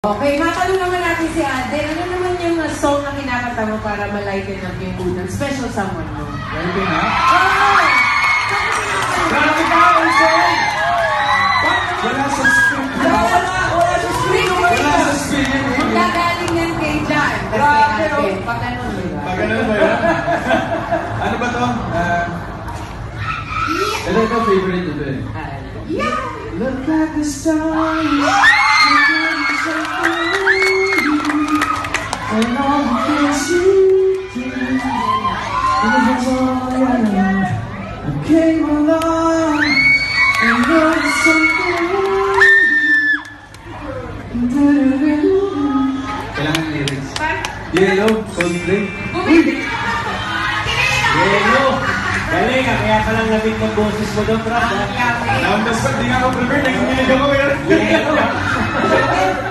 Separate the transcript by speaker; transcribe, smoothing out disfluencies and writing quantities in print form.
Speaker 1: Okay, matanong naman natin si Ade. Ano naman yung song na kinakanta mo para ma-lighten up yung mood ng special someone mo?
Speaker 2: Lighten up?
Speaker 1: Oo!
Speaker 2: Grabe ka, Alson! Wala sa script.
Speaker 1: Wala sa screen.
Speaker 2: Wala sa script.
Speaker 1: Magkagaling yan kay Jan.
Speaker 2: Grabe,
Speaker 1: Kasi
Speaker 2: oh.
Speaker 1: pag ano, di ba?
Speaker 2: Pag ano ba yun? Ano ba to? Ito favorite ito eh.
Speaker 1: Yeah!
Speaker 2: Look at the stars. And all you can see is all I know. I came along and noticed something. Kailangan lyrics. Yellow, Coldplay.
Speaker 3: Yelo! Galing ah, kaya ka lang labig ng boses mo doon, Brad.
Speaker 2: On the spot, di nga ako prepared. Naging ako.
Speaker 3: Yelo!